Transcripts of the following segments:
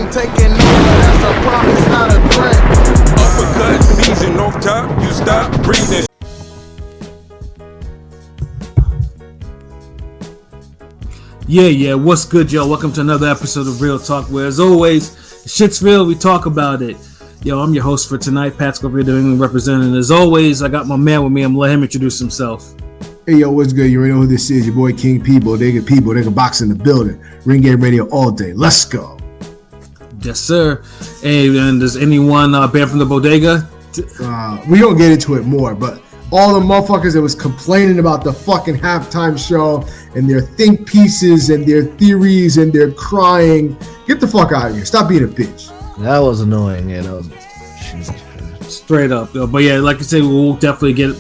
I'm taking over, that's a promise, not a threat. Uppercut season off top, you stop breathing. Yeah, what's good, y'all? Welcome to another episode of Real Talk, where, as always, shit's real, we talk about it. Yo, I'm your host for tonight, Pat Scorpio, New England representing. As always, I got my man with me. I'm gonna let him introduce himself. Hey, yo, what's good? You already know who this is. Your boy King People. They can box in the building. Ring Game Radio all day. Let's go. Yes, sir. Hey, and does anyone banned from the bodega? We don't get into it more, but all the motherfuckers that was complaining about the fucking halftime show and their think pieces and their theories and their crying, get the fuck out of here. Stop being a bitch. That was annoying. Yeah, that was straight up. But yeah, like I said, we'll definitely get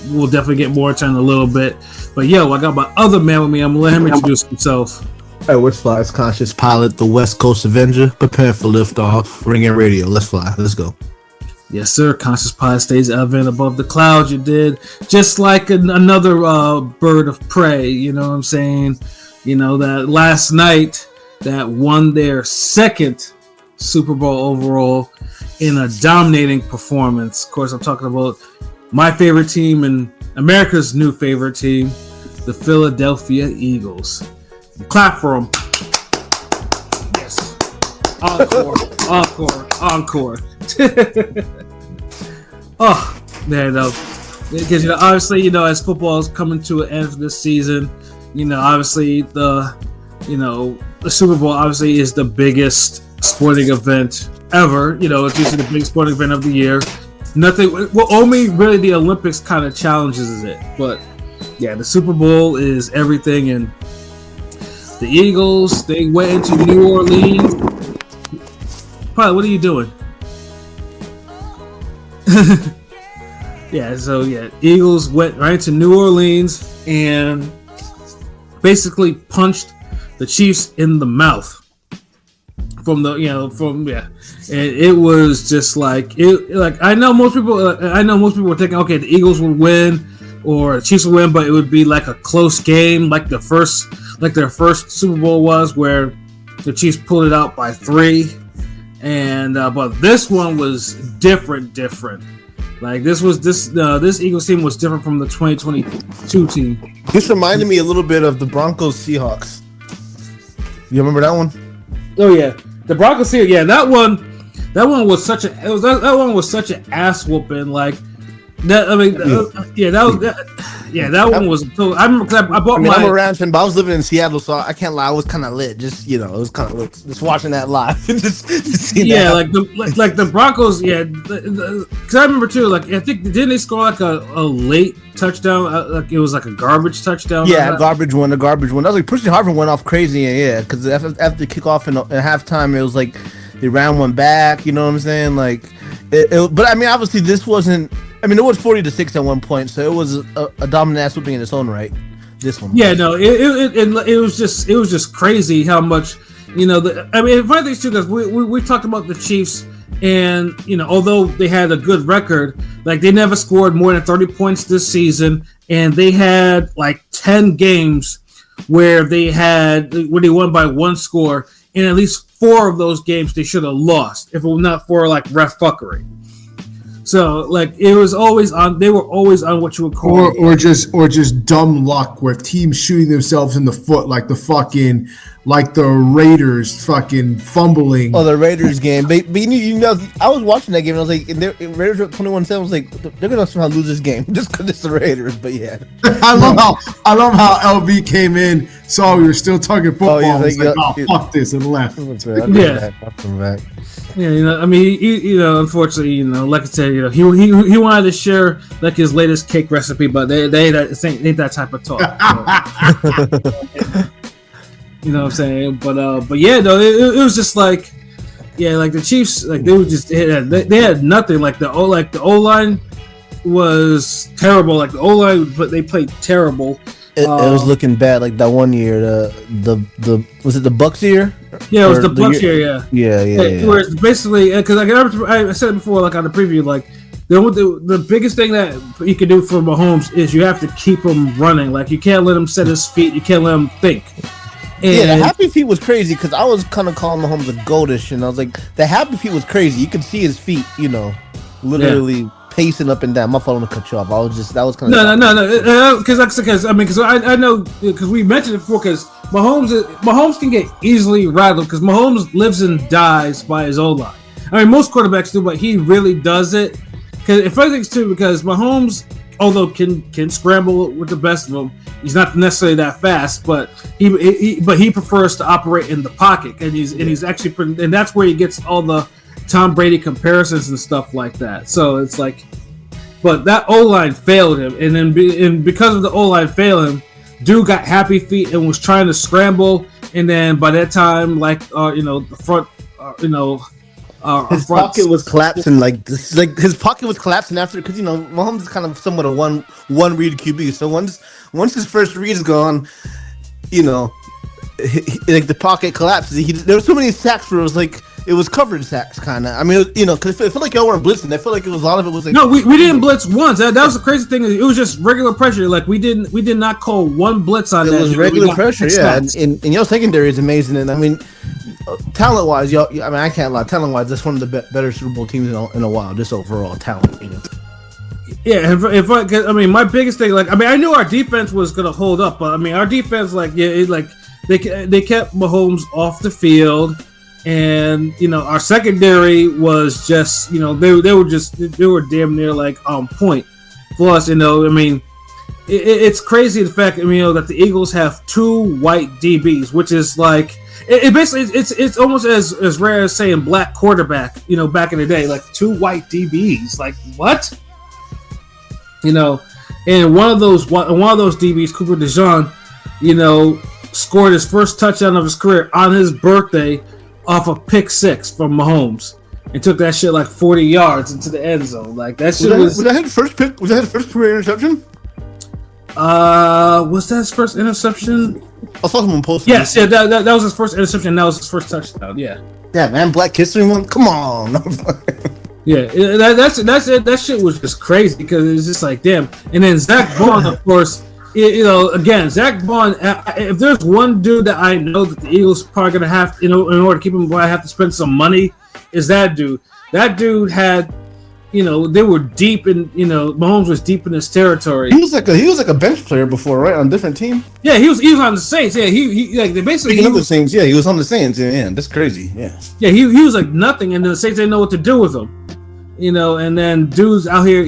more into it in a little bit. But yo, I got my other man with me. I'm gonna let him introduce himself. Hey, what's fly? It's Conscious Pilot, the West Coast Avenger, preparing for liftoff. Ring and radio. Let's fly. Let's go. Yes, sir. Conscious Pilot stays elevated above the clouds. You did just like another bird of prey. You know what I'm saying? You know that last night that won their second Super Bowl overall in a dominating performance. Of course, I'm talking about my favorite team and America's new favorite team, the Philadelphia Eagles. Clap for them. Yes. Encore. Oh, there though. Because obviously, as football is coming to an end for this season, obviously the Super Bowl obviously is the biggest sporting event ever. It's usually the biggest sporting event of the year. Only really the Olympics kind of challenges it. But yeah, the Super Bowl is everything, and the Eagles, they went into New Orleans. Pilot, what are you doing? Eagles went right to New Orleans and basically punched the Chiefs in the mouth. And it was just I know most people were thinking, okay, the Eagles would win or the Chiefs would win, but it would be like a close game, like their first Super Bowl was, where the Chiefs pulled it out by 3. And but this one was different. Like this Eagles team was different from the 2022 team. This reminded me a little bit of the Broncos Seahawks. You remember that one? Oh yeah, the Broncos Seahawks. Yeah, that one was such an ass whooping. Like that. I mean, that one was. So I remember because I bought I'm a Rams fan, but I was living in Seattle, so I can't lie. I was kind of lit. Just it was kind of lit. Just watching that live. just seeing that. like the Broncos. Yeah, because I remember too. Like I think didn't they score like a late touchdown? Like it was like a garbage touchdown. Yeah, a garbage one. That was like Christian Harvin went off crazy. Yeah, because after the kickoff and halftime, it was like they ran one back. You know what I'm saying? Like, but I mean, obviously this wasn't. I mean, it was 40-6 at one point, so it was a dominant ass whipping in its own right. This one, yeah, no, it was just crazy how much funny thing too, because we talked about the Chiefs, and although they had a good record, like they never scored more than 30 points this season, and they had like 10 games where they won by 1 score, and at least 4 of those games they should have lost if it were not for like ref fuckery. So like it was always on. They were always on what you would call or just dumb luck, where teams shooting themselves in the foot, like the Raiders fucking fumbling. Oh, the Raiders game. But I was watching that game and I was like, Raiders are 21-7. I was like, they're gonna somehow lose this game just because it's the Raiders. But yeah, I love how LB came in, saw we were still talking football. Fuck this, and left. Welcome back. Yeah, unfortunately, like I said, he wanted to share like his latest cake recipe, but they ain't that type of talk. You know what I'm saying? But yeah, no, it was just like, yeah, like the Chiefs, like they had nothing. Like the O line was terrible. Like the O line, but they played terrible. It was looking bad. Like that one year, the was it the Bucks year? Yeah, it was the Bucks year. Yeah. Whereas basically, because I said it before, like on the preview, like the biggest thing that you can do for Mahomes is you have to keep him running. Like you can't let him set his feet. You can't let him think. Yeah, the happy feet was crazy because I was kind of calling Mahomes a goatish, and I was like, the happy feet was crazy. You could see his feet, literally pacing up and down. My fault to cut you off. That was kind of no. Because I know because we mentioned it before. Because Mahomes can get easily rattled because Mahomes lives and dies by his O line. I mean, most quarterbacks do, but he really does it. Because if I think too, because Mahomes, although can scramble with the best of them, he's not necessarily that fast. But he prefers to operate in the pocket, and he's actually and that's where he gets all the Tom Brady comparisons and stuff like that. So it's like, but that O-line failed him, and then because of the O-line failing him, dude got happy feet and was trying to scramble, and then by that time, the front, his pocket was collapsing his pocket was collapsing after because Mahomes is kind of somewhat a one read QB. So once his first read is gone, the pocket collapses. There were so many sacks where it was coverage sacks, kind of. I mean, because it felt like y'all weren't blitzing. I felt like a lot of it was like. No, we didn't blitz once. That was the crazy thing. It was just regular pressure. Like we did not call one blitz on that. It was regular pressure, yeah. And your secondary is amazing. And I mean, talent wise, I can't lie. Talent wise, that's one of the better Super Bowl teams in a while. Just overall talent, Yeah, my biggest thing, I knew our defense was gonna hold up, but our defense, they kept Mahomes off the field. And our secondary was just they were damn near on point for us. It's crazy the fact that the Eagles have two white DBs, which is it's almost as rare as saying black quarterback. Back in the day, two white DBs, what? And one of those DBs, Cooper DeJean, scored his first touchdown of his career on his birthday off a pick six from Mahomes and took that shit 40 yards into the end zone. Was that his first pick? Was that his first career interception? Was that his first interception? I saw someone post. Yes, yeah, that was his first interception. That was his first touchdown. Yeah. Yeah, man, Black History Month. Come on. Yeah, that's it. That shit was just crazy because it's just damn. And then Zach Bond, of course. Again, Zach Bond. If there's one dude that I know that the Eagles are probably gonna have, in order to keep him, have to spend some money, is that dude. That dude had, they were deep in, Mahomes was deep in his territory. He was like a bench player before, right, on a different team. Yeah, he was on the Saints. Yeah, they basically. Speaking of the Saints, yeah, he was on the Saints. Yeah, that's crazy. Yeah. Yeah, he was like nothing, and the Saints didn't know what to do with him. And then dudes out here,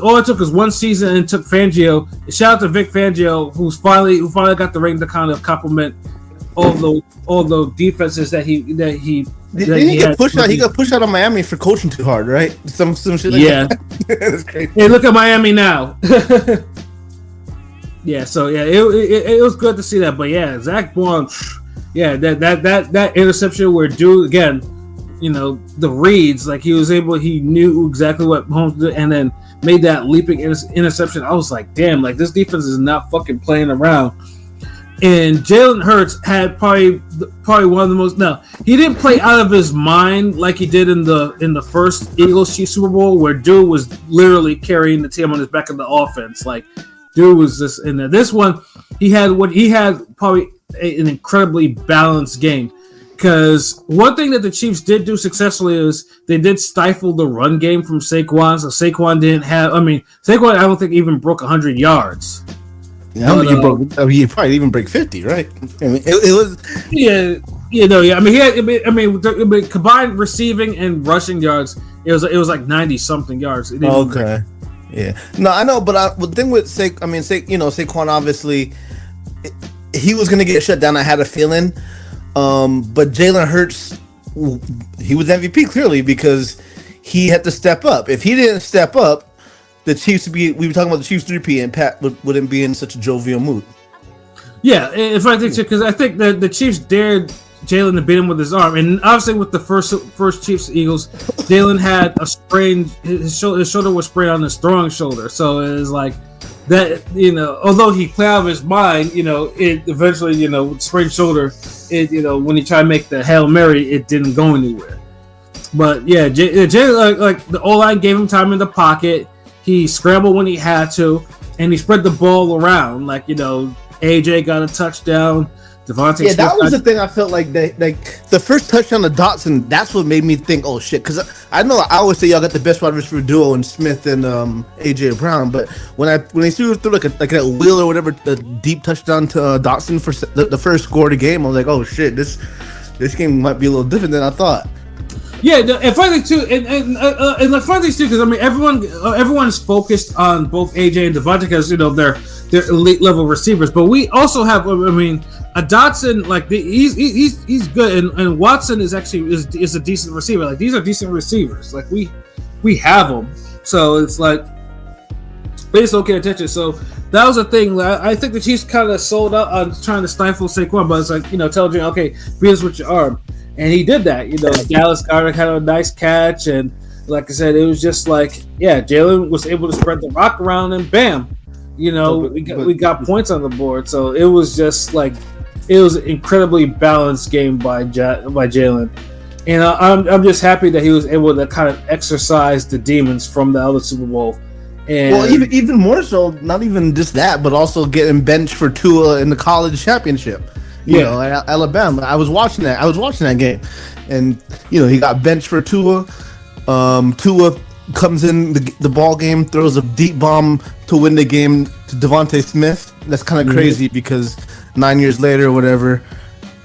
all it took was one season and took Fangio. Shout out to Vic Fangio, who finally got the ring to kind of compliment all the defenses that he got pushed out. He got pushed out of Miami for coaching too hard, right? Some shit. That's crazy. Hey, look at Miami now. Yeah, so yeah, it was good to see that. But yeah, Zach Bond, yeah, that interception where dude again. The reads, he knew exactly what Mahomes did and then made that leaping interception. I was like, damn, this defense is not fucking playing around. And Jalen Hurts had probably one of the most. No, he didn't play out of his mind like he did in the first Eagles Chiefs Super Bowl, where dude was literally carrying the team on his back of the offense. Dude was just in there. This one, he had probably an incredibly balanced game. Because one thing that the Chiefs did do successfully is they did stifle the run game from Saquon. So Saquon Saquon I don't think even broke 100 yards. Yeah, he probably even break 50, right? I mean, it was. Yeah. I mean, combined receiving and rushing yards, it was like 90 something yards. Okay. Yeah. No, I know, but the thing with Saquon, obviously, he was gonna get shut down. I had a feeling. But Jalen Hurts, he was MVP clearly because he had to step up. If he didn't step up, the Chiefs we were talking about the Chiefs 3P and Pat wouldn't be in such a jovial mood. Yeah, if I think so, because I think that the Chiefs dared Jalen to beat him with his arm, and obviously with the first Chiefs Eagles, Jalen had a sprain. His shoulder was sprained on his throwing shoulder, so it was like that. Although he played out of his mind, it eventually, with sprained shoulder, when he tried to make the Hail Mary, it didn't go anywhere. But yeah, Jalen, the O-line gave him time in the pocket. He scrambled when he had to, and he spread the ball around. AJ got a touchdown. Devontae Yeah, that Smith was the thing. I felt like the first touchdown to Dotson. That's what made me think, oh shit. Because I know I always say y'all got the best wide receiver duo in Smith and AJ Brown. But when they threw like that wheel or whatever, the deep touchdown to Dotson for the first score of the game, I was like, oh shit, this game might be a little different than I thought. Yeah, and finally too, and the funny thing too, because I mean everyone is focused on both AJ and Devontae because they're elite level receivers, but we also have a Dotson, like he's good, and Watson is actually is a decent receiver. Like these are decent receivers. Like we have them, so it's like they just don't get attention. So that was the thing. I think the Chiefs kind of sold out on trying to stifle Saquon, but it's like tell Jalen, okay, beat us with your arm. And he did that, Dallas Goedert had a nice catch, and like I said, it was just like, yeah, Jalen was able to spread the rock around, and bam, we got points on the board. So it was just like, it was an incredibly balanced game by Jalen, and I'm just happy that he was able to kind of exorcise the demons from the other Super Bowl. And well, even more so, not even just that, but also getting benched for Tua in the college championship. At Alabama. I was watching that game, and he got benched for Tua. Tua comes in the ball game, throws a deep bomb to win the game to Devontae Smith. That's kind of crazy because 9 years later or whatever,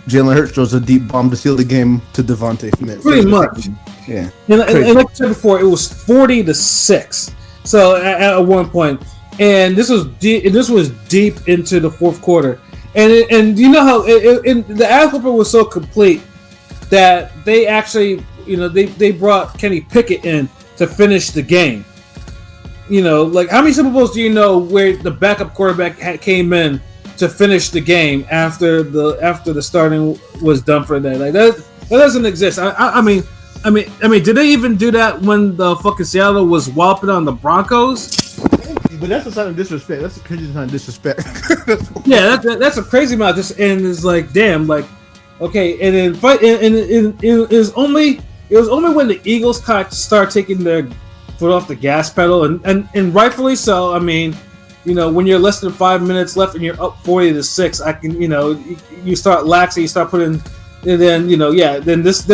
Jalen Hurts throws a deep bomb to seal the game to Devontae Smith. Pretty much, yeah. And like I said before, it was 40-6. So at one point, and this was deep into the fourth quarter. And you know how the ass whooping was so complete that they actually, they brought Kenny Pickett in to finish the game. Like how many Super Bowls do you know where the backup quarterback came in to finish the game after the starting was done for the day? Like that doesn't exist. I mean, did they even do that when the fucking Seattle was whopping on the Broncos? But that's a sign of disrespect. That's a crazy sign of disrespect. Yeah, that's a crazy amount. And it's like, damn, like, okay. And then it was only when the Eagles kind of start taking their foot off the gas pedal, and rightfully so. I mean, when you're less than 5 minutes left and you're up 40-6, I can, you start laxing, you start putting, and then then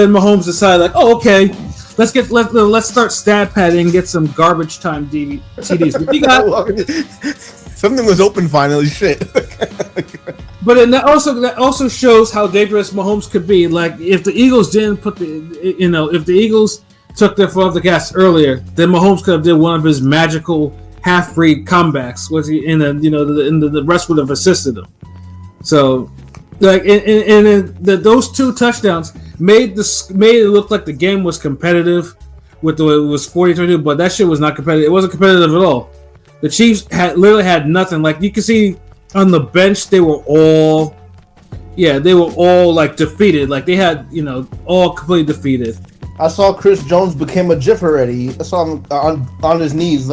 Mahomes decided like, oh, okay. Let's start stat padding and get some garbage time CDs. You got something was open finally. Shit. But that also shows how dangerous Mahomes could be. Like if the Eagles didn't put if the Eagles took their foot off the gas earlier, then Mahomes could have did one of his magical half-breed comebacks. Was he in the rest would have assisted him. So like those two touchdowns made it look like the game was competitive with the way it was 40-32, but that shit was not competitive. It wasn't competitive at all. The Chiefs literally had nothing. Like you can see on the bench, they were all like defeated. Like they had all completely defeated. I saw Chris Jones became a GIF already. I saw him on his knees,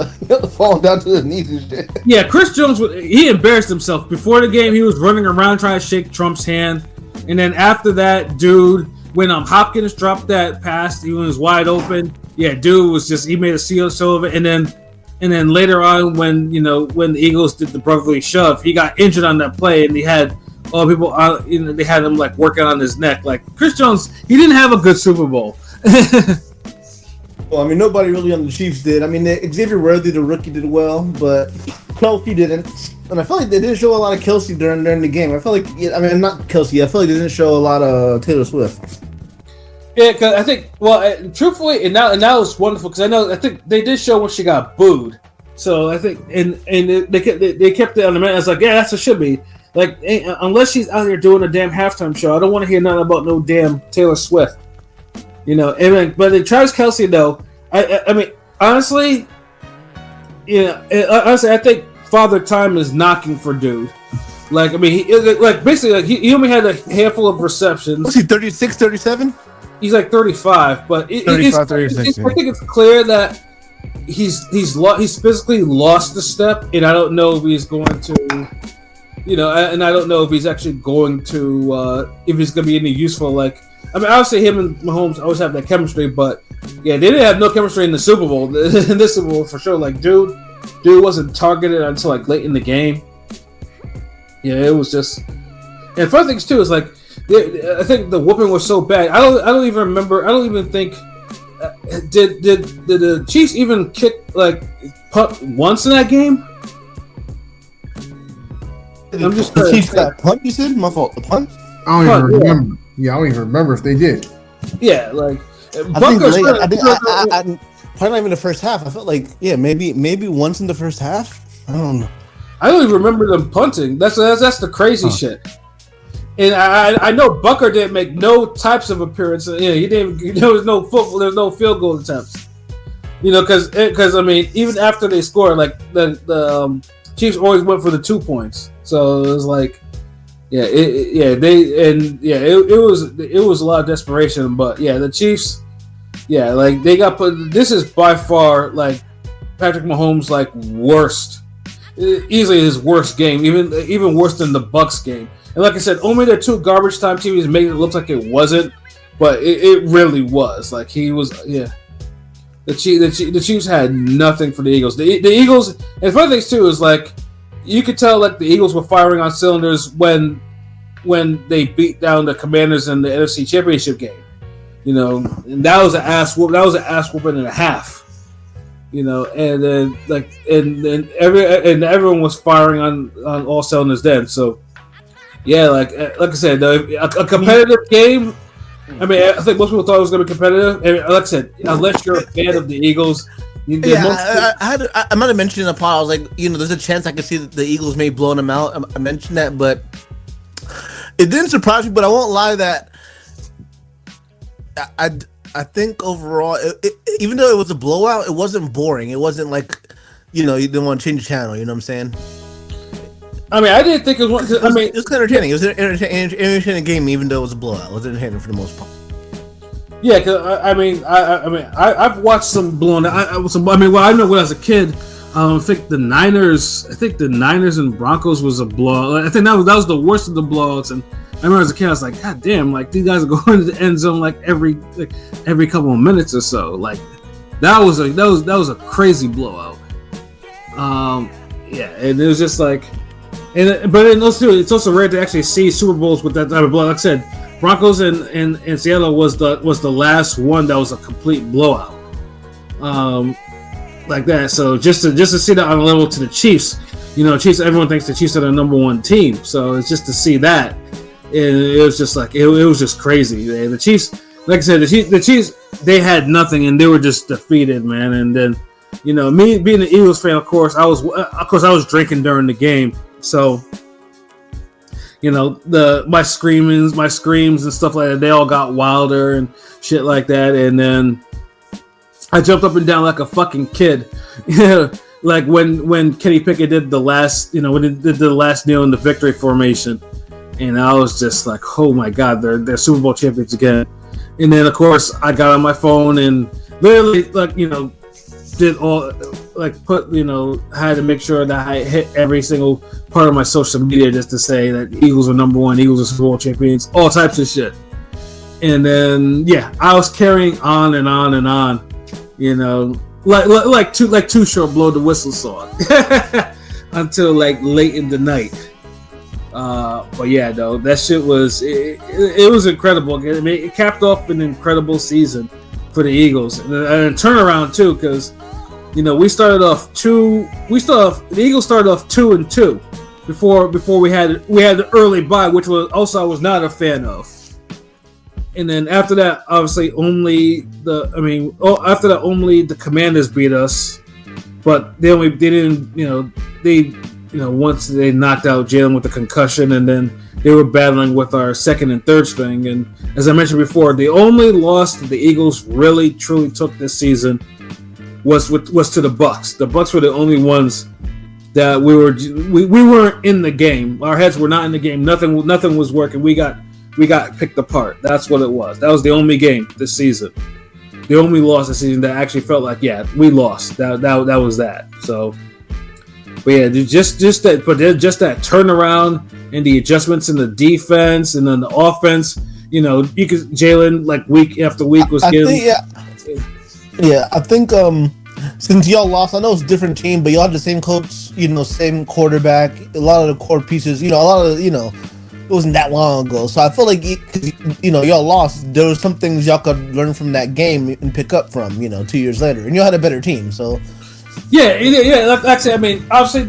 falling down to his knees and shit. Yeah, Chris Jones, he embarrassed himself. Before the game, he was running around trying to shake Trump's hand. And then after that, dude, when Hopkins dropped that pass, he was wide open. Yeah, dude was he made a seal of it. And then later on, when the Eagles did the brotherly shove, he got injured on that play, and he had all people, they had him like working on his neck. Like Chris Jones, he didn't have a good Super Bowl. Well, I mean, nobody really on the Chiefs did. I mean, Xavier Worthy, the rookie, did well, but Kelsey didn't. And I feel like they didn't show a lot of Kelsey during the game. I feel like, not Kelsey. I feel like they didn't show a lot of Taylor Swift. Yeah, because I think, truthfully, and now it's wonderful because I think they did show when she got booed. So I think, and they kept it on the man. It's like, yeah, that's what it should be. Like, unless she's out here doing a damn halftime show, I don't want to hear nothing about no damn Taylor Swift. But Travis Kelce, though, I mean, honestly, I think Father Time is knocking for dude. Like, I mean, he only had a handful of receptions. Was he 36, 37? He's like 35, but 35, 36. I think it's clear that he's physically lost the step, and I don't know if he's going to, and I don't know if he's actually going to, if he's going to be any useful. Like, I mean, obviously him and Mahomes always have that chemistry, but yeah, they didn't have no chemistry in the Super Bowl. In this Super Bowl, for sure. Like, dude wasn't targeted until like late in the game. Yeah, it was just. And fun things too is like, I think the whooping was so bad. I don't even remember. I don't even think did the Chiefs even kick like punt once in that game? I'm just the Chiefs got punt. You said my fault. The punt. I don't even remember. Yeah, I don't even remember if they did. Yeah, like I think probably not even the first half. I felt like maybe once in the first half. I don't know. I don't even remember them punting. That's the crazy shit. And I know Bucker didn't make no types of appearances. Yeah, he didn't. There was no football. There was no field goal attempts. Because I mean, even after they scored, like the Chiefs always went for the 2 points. So it was like, it was a lot of desperation. But yeah, the Chiefs, like they got put. This is by far like Patrick Mahomes' like worst, easily his worst game, even worse than the Bucks game. And like I said, only their 2 garbage time TVs made it look like it wasn't, but it really was. Like he was, The Chiefs had nothing for the Eagles. The Eagles, and funny things too is like you could tell like the Eagles were firing on cylinders when they beat down the Commanders in the NFC Championship game. And that was an ass whoop. That was an ass whooping and a half. And then everyone was firing on all cylinders then. So. Yeah, like I said, a competitive game. I mean, I think most people thought it was going to be competitive. And like I said, unless you're a fan of the Eagles, I might have mentioned in the pod. I was like, there's a chance I could see that the Eagles may blow them out. I mentioned that, but it didn't surprise me. But I won't lie that I think overall, even though it was a blowout, it wasn't boring. It wasn't like you didn't want to change the channel. You know what I'm saying? I mean, I didn't think it was. It was entertaining. It was an entertaining game, even though it was a blowout. It was entertaining for the most part. Yeah, because I've watched some blown. I know when I was a kid, I think the Niners and Broncos was a blowout. I think that was the worst of the blowouts. And I remember as a kid, I was like, God damn! Like these guys are going to the end zone like every couple of minutes or so. Like that was a crazy blowout. And it was just like. But it's also rare to actually see Super Bowls with that type of blowout. Like I said, Broncos and Seattle was the last one that was a complete blowout, like that. So just to see that on a level to the Chiefs, Chiefs. Everyone thinks the Chiefs are the number 1 team. So it's just to see that, and it was just like it was just crazy. The Chiefs, like I said, the Chiefs they had nothing and they were just defeated, man. And then me being an Eagles fan, of course I was drinking during the game. So, my screams and stuff like that, they all got wilder and shit like that. And then I jumped up and down like a fucking kid. Like when Kenny Pickett did the last, when he did the last kneel in the victory formation. And I was just like, oh my God, they're Super Bowl champions again. And then, of course, I got on my phone and literally, like, did all like had to make sure that I hit every single part of my social media just to say that Eagles are number 1, Eagles are Super Bowl champions, all types of shit. And then I was carrying on and on and on, like Too Short blow the whistle song until like late in the night. But yeah, though that shit was it was incredible. I mean, it capped off an incredible season for the Eagles and a turnaround too, because the Eagles started off 2-2 before we had the early bye, which was also I was not a fan of. And then after that, obviously only the Commanders beat us, but once they knocked out Jalen with the concussion, and then they were battling with our second and third string. And as I mentioned before, the only loss that the Eagles really truly took this season was to the Bucks. The Bucks were the only ones that we weren't in the game. Our heads were not in the game. Nothing was working. We got picked apart. That's what it was. That was the only game this season. The only loss this season that actually felt like we lost. That was that. So, but yeah, just that turnaround and the adjustments in the defense and then the offense. Jalen like week after week was getting. I think since y'all lost, I know it's a different team, but y'all have the same coach, same quarterback, a lot of the core pieces, a lot of, wasn't that long ago. So I feel like y'all lost. There was some things y'all could learn from that game and pick up from 2 years later, and y'all had a better team. So yeah. Like I said, I mean, obviously,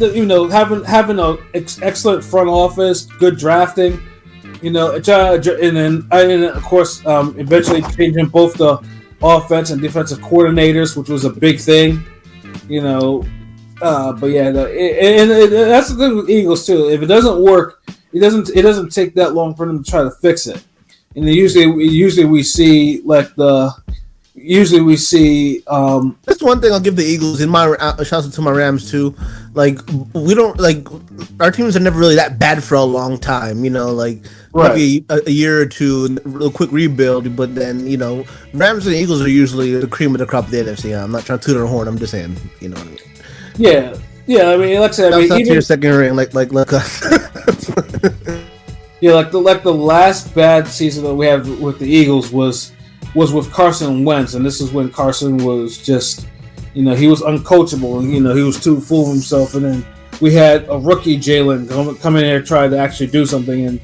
having a excellent front office, good drafting, and then of course, eventually changing both the offense and defensive coordinators, which was a big thing, But yeah, that's the thing with Eagles too. If it doesn't work, it doesn't take that long for them to try to fix it. And usually we see that's one thing I'll give the Eagles. In my shout out to my Rams too. Like we don't our teams are never really that bad for a long time. Maybe a year or two, a quick rebuild. But then Rams and Eagles are usually the cream of the crop of the NFC. I'm not trying to toot our horn. I'm just saying, you know what I mean. Yeah. I mean, like I said, even your second ring, like us. Yeah, like the last bad season that we had with the Eagles was with Carson Wentz, and this is when Carson was just, he was uncoachable, and he was too full of himself. And then we had a rookie Jalen come in here try to actually do something,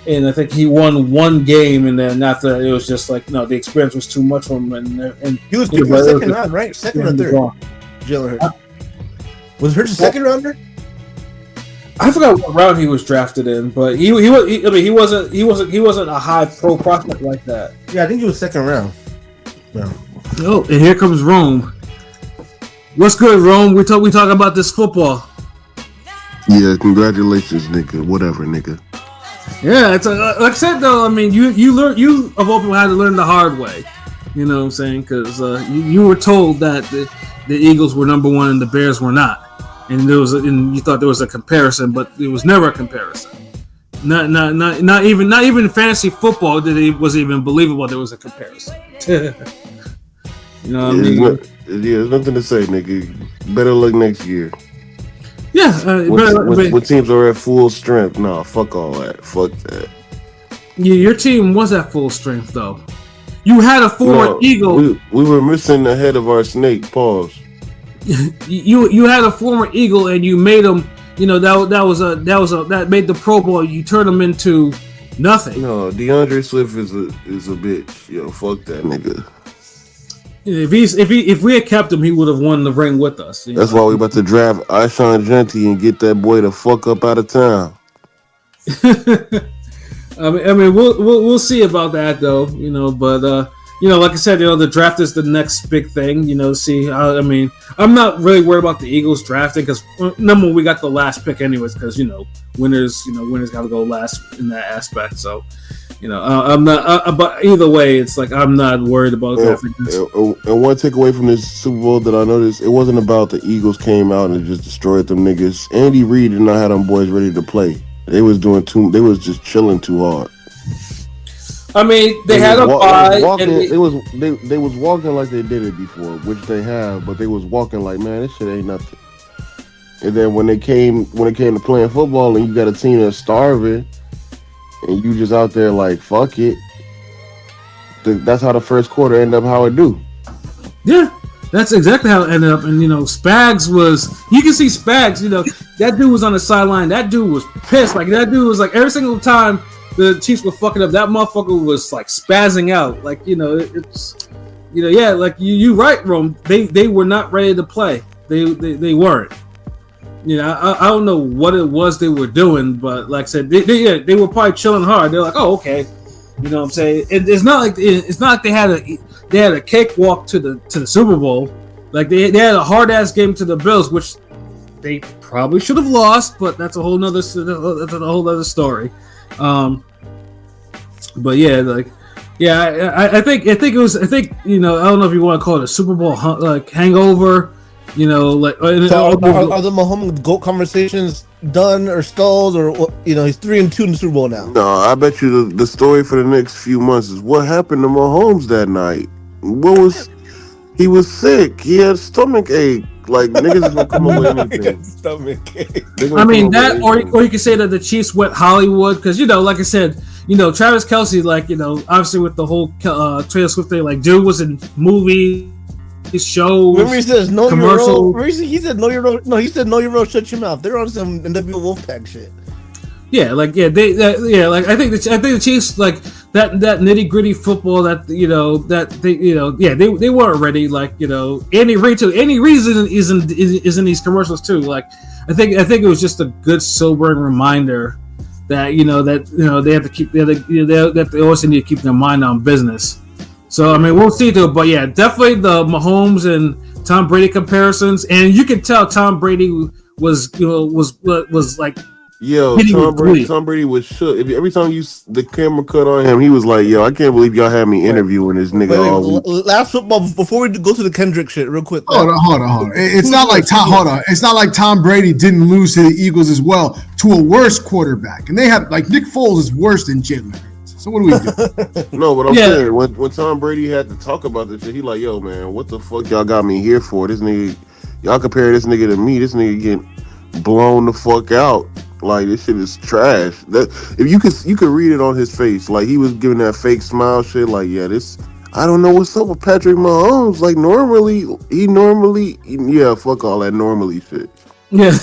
and I think he won one game, and then after that, it was just like the experience was too much for him, and he was picked second round, right? Second or third. Jalen Hurts. Was Hurts a second rounder? I forgot what round he was drafted in, but he wasn't a high pro prospect like that. Yeah, I think he was second round. No. Oh, and here comes Rome. What's good, Rome? We talk about this football. Yeah, congratulations, nigga. Whatever, nigga. Yeah, it's like I said though. I mean, you of all people had to learn the hard way. You know what I'm saying? Because you were told that the Eagles were number one and the Bears were not. And you thought there was a comparison, but it was never a comparison. Not even fantasy football did it was even believable there was a comparison. What I mean? There's nothing to say, nigga. Better luck next year. Yeah. When teams are at full strength, nah, fuck all that. Fuck that. Yeah, your team was at full strength though. You had a former Eagle. We were missing the head of our snake. Pause. You had a former Eagle and you made him. That made the Pro Bowl. You turned him into nothing. No, DeAndre Swift is a bitch. Yo, fuck that nigga. If we had kept him, he would have won the ring with us. That's why we about to draft Alshon Jeffrey and get that boy the fuck up out of town. I mean, we'll see about that though. But like I said, the draft is the next big thing. See how. I mean, I'm not really worried about the Eagles drafting because number one, we got the last pick anyways. Because winners got to go last in that aspect. So, I'm not. But either way, it's like I'm not worried about drafting. And one takeaway from this Super Bowl that I noticed, it wasn't about the Eagles came out and just destroyed them niggas. Andy Reid did not have them boys ready to play. They was just chilling too hard. I mean, they had a bye. They was walking like they did it before, which they have, but they was walking like, man, this shit ain't nothing. And then when it came to playing football, and you got a team that's starving, and you just out there like, fuck it. That's how the first quarter ended up how it do. Yeah, that's exactly how it ended up. And Spags you can see Spags. That dude was on the sideline. That dude was pissed. Like that dude was like every single time the Chiefs were fucking up, that motherfucker was like spazzing out. Like yeah, like you right, Rome. They were not ready to play. They weren't. I don't know what it was they were doing, but like I said, they were probably chilling hard. They're like, oh, okay, you know what I'm saying. It's not like they had a cakewalk to the Super Bowl. Like they had a hard ass game to the Bills, which they probably should have lost, but that's a whole nother story. But yeah, I think I don't know if you want to call it a Super Bowl hangover. So are the Mahomes GOAT conversations done or stalled, or he's 3-2 in the Super Bowl now? No, I bet you the story for the next few months is what happened to Mahomes that night. He was sick. He had stomach ache. Like niggas is gonna come away with anything. Stomach ache. I mean that, or you could say that the Chiefs went Hollywood because like I said, Travis Kelce, obviously with the whole Taylor Swift thing, like dude was in movies, shows. Remember he says no commercial. He said no, you're no. No, he said no, you're no. Shut your mouth. They're on some NWO Wolfpack shit. I think the Chiefs like that nitty gritty football that they weren't ready. Like Andy Reid is in these commercials too. Like I think it was just a good sobering reminder that they have to keep that they always need to keep their mind on business. So I mean we'll see though, but yeah, definitely the Mahomes and Tom Brady comparisons, and you can tell Tom Brady was like. Yo, Tom Brady was shook. Every time the camera cut on him, he was like, "Yo, I can't believe y'all had me interviewing this nigga." Last football, before we go to the Kendrick shit, real quick. Hold on. It's not like It's not like Tom Brady didn't lose to the Eagles as well to a worse quarterback, and they had like Nick Foles is worse than Jalen Hurts. So what do we do? No, but I'm saying when Tom Brady had to talk about this shit, he like, "Yo, man, what the fuck y'all got me here for? This nigga, y'all compare this nigga to me. This nigga getting blown the fuck out." Like this shit is trash. That if you could read it on his face, like he was giving that fake smile shit. Like I don't know what's up with Patrick Mahomes. Like fuck all that normally shit. Yeah.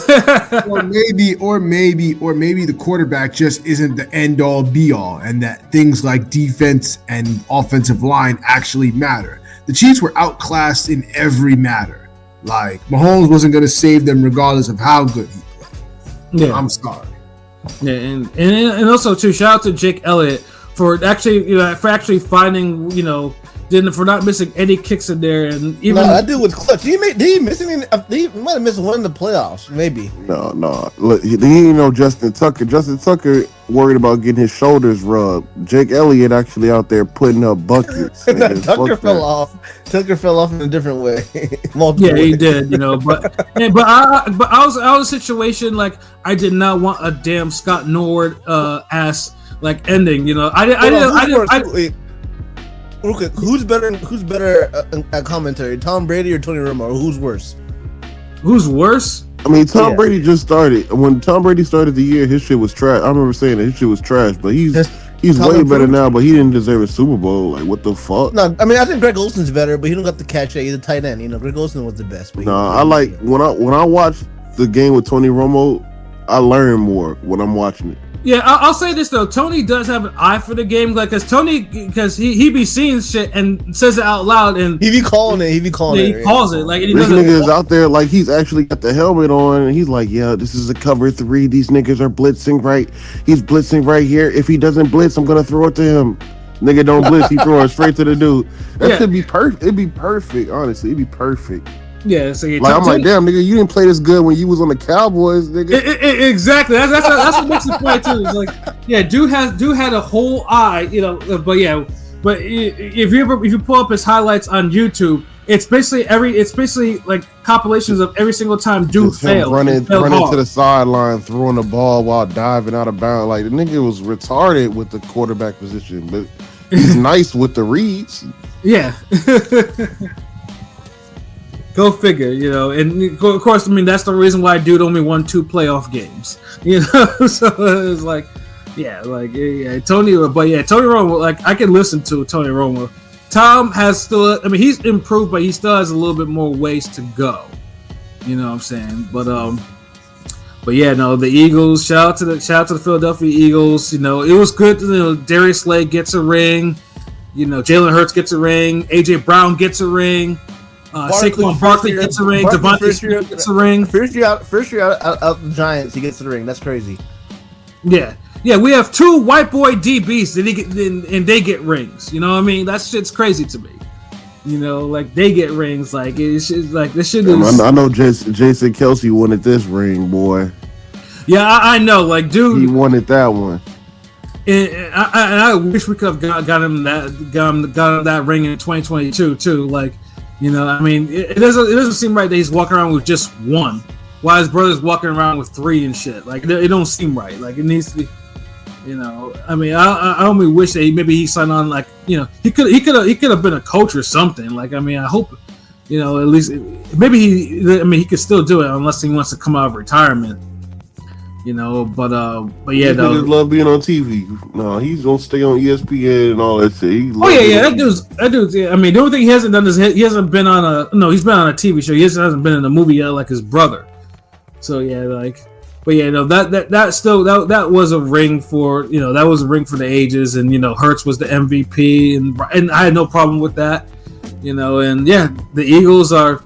or maybe the quarterback just isn't the end all be all, and that things like defense and offensive line actually matter. The Chiefs were outclassed in every matter. Like Mahomes wasn't going to save them regardless of how good he. Yeah, I'm sorry. Yeah, and also too, shout out to Jake Elliott for actually finding for not missing any kicks in there, and even that dude was clutch. Did he miss any? He might have missed one in the playoffs, maybe. No. Look, he ain't no Justin Tucker. Justin Tucker worried about getting his shoulders rubbed. Jake Elliott actually out there putting up buckets. Tucker fell off. Tucker fell off in a different way. He did. But I was in a situation like I did not want a damn Scott Norwood ass like ending. Real quick, who's better at commentary, Tom Brady or Tony Romo? Or who's worse? Who's worse? I mean, Tom Brady just started. When Tom Brady started the year, his shit was trash. I remember saying that his shit was trash, but he's way better now. But he didn't deserve a Super Bowl. Like, what the fuck? No, I mean, I think Greg Olson's better, but he don't got the catch. He's a tight end. Greg Olson was the best. I like when I watch the game with Tony Romo, I learn more when I'm watching it. Yeah, I'll say this though. Tony does have an eye for the game, like because he be seeing shit and says it out loud, and he be calling it. He calls it like. And he this nigga is out there like he's actually got the helmet on, and he's like, "Yeah, this is a cover 3. These niggas are blitzing right. He's blitzing right here. If he doesn't blitz, I'm gonna throw it to him. Nigga don't blitz, he throw it straight to the dude. That should be perfect. It'd be perfect. Honestly, it'd be perfect." Yeah, so I'm like, damn, nigga, you didn't play this good when you was on the Cowboys, nigga. Exactly. That's what makes it funny too. It's like, yeah, dude had a whole eye, but if you pull up his highlights on YouTube, it's basically like compilations of every single time dude failed. Running to the sideline, throwing the ball while diving out of bounds. Like the nigga was retarded with the quarterback position, but he's nice with the reads. Yeah. Go figure, and of course, I mean that's the reason why dude only won 2 playoff games, So it's like, Tony Romo, like I can listen to Tony Romo. Tom has still, I mean, he's improved, but he still has a little bit more ways to go. You know what I'm saying? But the Eagles. Shout out to the Philadelphia Eagles. It was good. Darius Slay gets a ring. Jalen Hurts gets a ring. AJ Brown gets a ring. Saquon Barkley gets a ring. Devontae Smith gets a ring. First year out the Giants, he gets the ring. That's crazy. Yeah. We have 2 white boy DBs and they get rings. You know what I mean? That shit's crazy to me. Like they get rings. Like it's like this shit is. I know Jason Kelsey wanted this ring, boy. Yeah, I know. Like, dude, he wanted that one. And I wish we could have got him that ring in 2022 too. Like. I mean, it doesn't seem right that he's walking around with just 1, while his brother's walking around with 3 and shit. Like, it don't seem right. Like, it needs to be, I mean, I only wish that maybe he signed on. Like, he could have been a coach or something. Like, I mean, I hope, at least maybe he could still do it unless he wants to come out of retirement. But yeah, he just love being on TV. No, he's gonna stay on ESPN and all that shit. That dude's. Yeah, I mean, the only thing he hasn't done is he hasn't been on he's been on a TV show. He hasn't been in a movie yet, like his brother. So yeah, like, But yeah, no, that still that was a ring for that was a ring for the ages, and Hurts was the MVP, and I had no problem with that, and yeah, the Eagles are.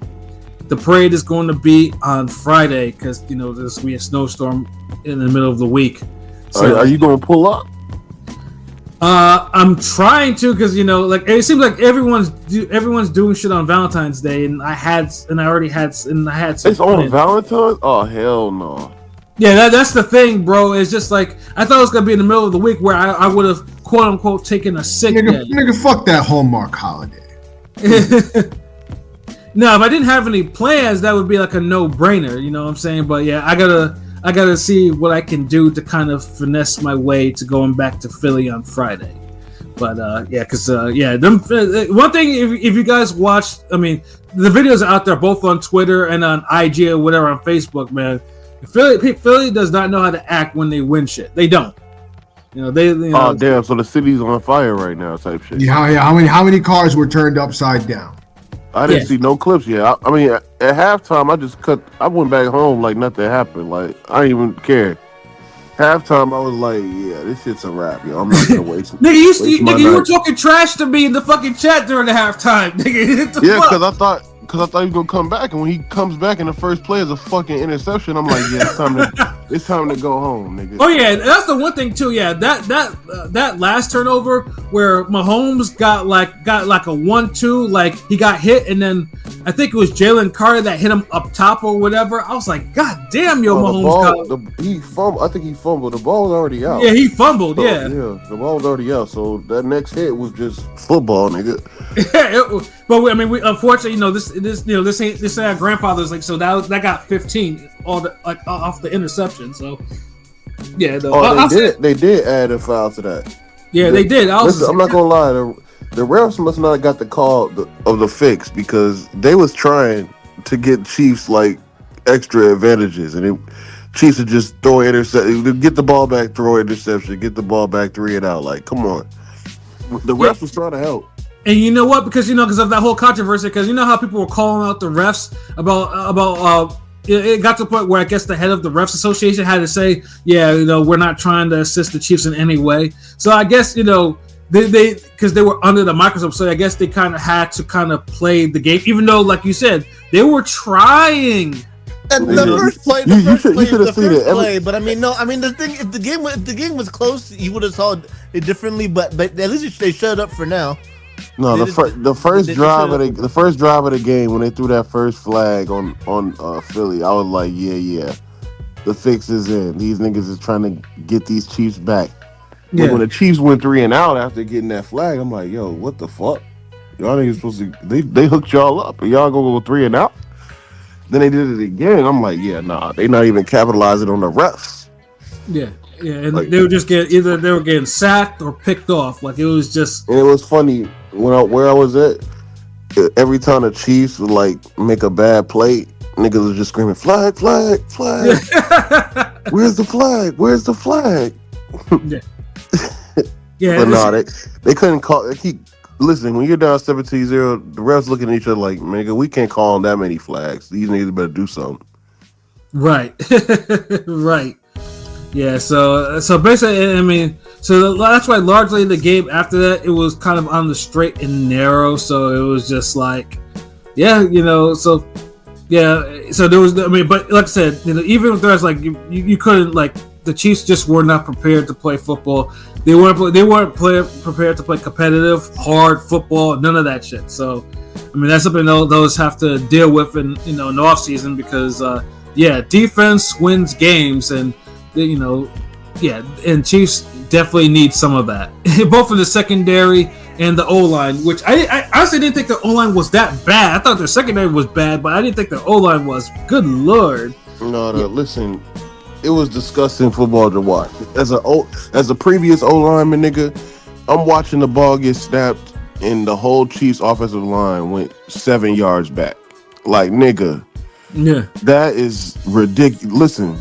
The parade is going to be on Friday because there's going to be a snowstorm in the middle of the week. So, are you going to pull up? I'm trying to because like it seems like everyone's doing shit on Valentine's Day, and I already had some. It's on Valentine's? Oh hell no! Yeah, that's the thing, bro. It's just like I thought it was gonna be in the middle of the week where I would have quote unquote taken a sick day. Nigga, fuck that Hallmark holiday. No, if I didn't have any plans, that would be like a no-brainer. You know what I'm saying? But yeah, I gotta see what I can do to kind of finesse my way to going back to Philly on Friday. But yeah, because one thing if you guys watched, I mean, the videos are out there both on Twitter and on IG or whatever on Facebook, man. Philly does not know how to act when they win shit. They don't. Oh damn! So the city's on fire right now, type shit. Yeah. How many cars were turned upside down? I didn't see no clips yet. I mean, at halftime, I went back home like nothing happened. Like I didn't even care. Halftime, I was like, yeah, this shit's a wrap, yo. I'm not gonna waste. Nigga, you were talking trash to me in the fucking chat during the halftime, nigga. Yeah, because I thought he was gonna come back, and when he comes back and the first play is a fucking interception, I'm like, yeah, it's time to go home, nigga. Oh yeah, that's the one thing too. Yeah, that last turnover where Mahomes got like a 1-2, like he got hit, and then I think it was Jalen Carter that hit him up top or whatever. I was like, God damn, Mahomes he fumbled. I think he fumbled. The ball was already out. Yeah, he fumbled. So, yeah, the ball was already out. So that next hit was just football, nigga. But I mean, we unfortunately, this ain't our grandfather's like, so that got 15 all the off the interception. So yeah, they did add a foul to that. Yeah, they did. I'm not gonna lie, the refs must not have got the call of the fix because they was trying to get Chiefs like extra advantages, and Chiefs are just throwing interception, get the ball back, throw interception, get the ball back, 3 and out. Like, come on, the refs was trying to help. And you know what? Because of that whole controversy, because you know how people were calling out the refs about it got to the point where I guess the head of the refs association had to say, yeah, we're not trying to assist the Chiefs in any way. So I guess they because they were under the microscope, so I guess they kind of had to kind of play the game, even though, like you said, they were trying. And the first play, but I mean, no, I mean the thing, if the game was close, you would have saw it differently. But at least they shut up for now. No, the first drive of the game when they threw that first flag on Philly, I was like, yeah, the fix is in. These niggas is trying to get these Chiefs back. Yeah. But when the Chiefs went 3 and out after getting that flag, I'm like, yo, what the fuck? Y'all niggas supposed to they hooked y'all up, and y'all gonna go 3 and out? Then they did it again. I'm like, yeah, nah, they not even capitalizing on the refs. Yeah, and like, they were just getting sacked or picked off. Like it was just. And it was funny where I was at. Every time the Chiefs would like make a bad play, niggas was just screaming, "Flag, flag, flag! Where's the flag? Where's the flag?" Yeah, but no, they couldn't call. They keep listening. When you're down 17-0, the refs looking at each other like, "Nigga, we can't call on that many flags. These niggas better do something." Right, right. Yeah, so basically, I mean, so that's why largely the game after that, it was kind of on the straight and narrow. So it was just like, yeah, so there was, I mean, but like I said, even if there's like, you couldn't, like, the Chiefs just were not prepared to play football. They weren't prepared to play competitive, hard football, none of that shit. So, I mean, that's something those have to deal with in the off season because, defense wins games and. And Chiefs definitely need some of that, both in the secondary and the O-line, which I honestly didn't think the O-line was that bad. I thought their secondary was bad, but I didn't think the O-line was. Good Lord. No, listen, it was disgusting football to watch. As a previous O-lineman, nigga, I'm watching the ball get snapped and the whole Chiefs offensive line went 7 yards back. Like, nigga. Yeah. That is ridiculous. Listen.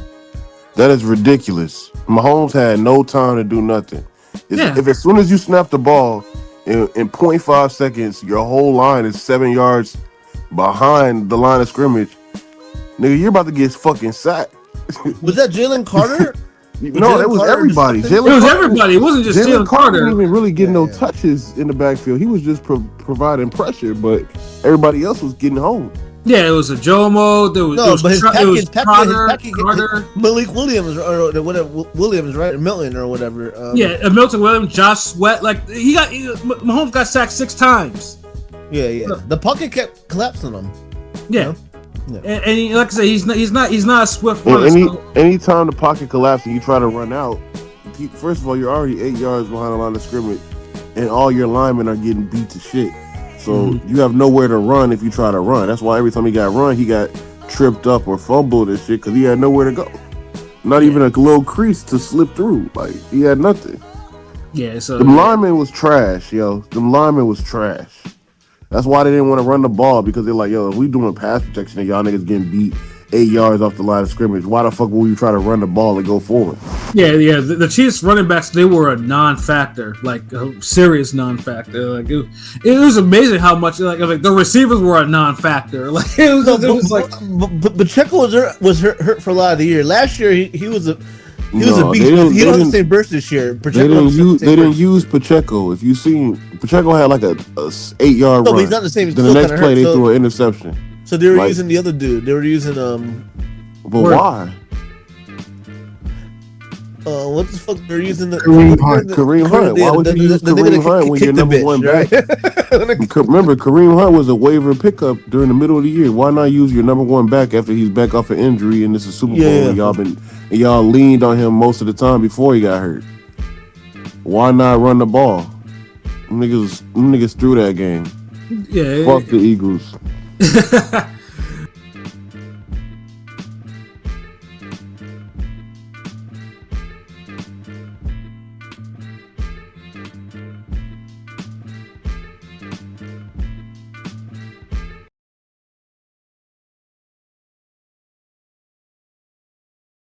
That is ridiculous. Mahomes had no time to do nothing. If as soon as you snap the ball in 0.5 seconds, your whole line is 7 yards behind the line of scrimmage, nigga, you're about to get fucking sacked. Was that Jalen Carter? No, that was Carter everybody. just- It was everybody. It wasn't just Jalen Carter. Didn't even really get no touches in the backfield. He was just providing pressure, but everybody else was getting home. Yeah, it was a Jomo. There was his package, Carter. Malik Williams or whatever Williams, right? Milton or whatever. Milton Williams, Josh Sweat. Like Mahomes got sacked 6 times. Yeah. The pocket kept collapsing him. Yeah. Yeah. And like I said, he's not a swift runner. Anytime the pocket collapses and you try to run out, first of all, you're already 8 yards behind the line of scrimmage, and all your linemen are getting beat to shit. So you have nowhere to run if you try to run. That's why every time he got run, he got tripped up or fumbled and shit because he had nowhere to go. Not even a little crease to slip through. Like, he had nothing. Yeah, so the lineman was trash, yo. The lineman was trash. That's why they didn't want to run the ball, because they're like, yo, if we doing pass protection and y'all niggas getting beat 8 yards off the line of scrimmage, why the fuck would we try to run the ball and go forward? Yeah. The Chiefs running backs, they were a non-factor, like a serious non-factor. Like it was amazing how much like the receivers were a non-factor. Like it was like. But Pacheco was hurt for a lot of the year. Last year he was a beast. He don't have the same burst this year. They didn't use Pacheco. If you seen, Pacheco had like a 8-yard run. No, but he's not the same. Then the next play they threw an interception. So they were using the other dude. They were using But why? What the fuck? They're using the Kareem Hunt. Why would you use Kareem Hunt when you're number one back? Remember, Kareem Hunt was a waiver pickup during the middle of the year. Why not use your number one back after he's back off an injury and this is Super Bowl and y'all leaned on him most of the time before he got hurt? Why not run the ball? Them niggas threw that game. Yeah. Fuck the Eagles.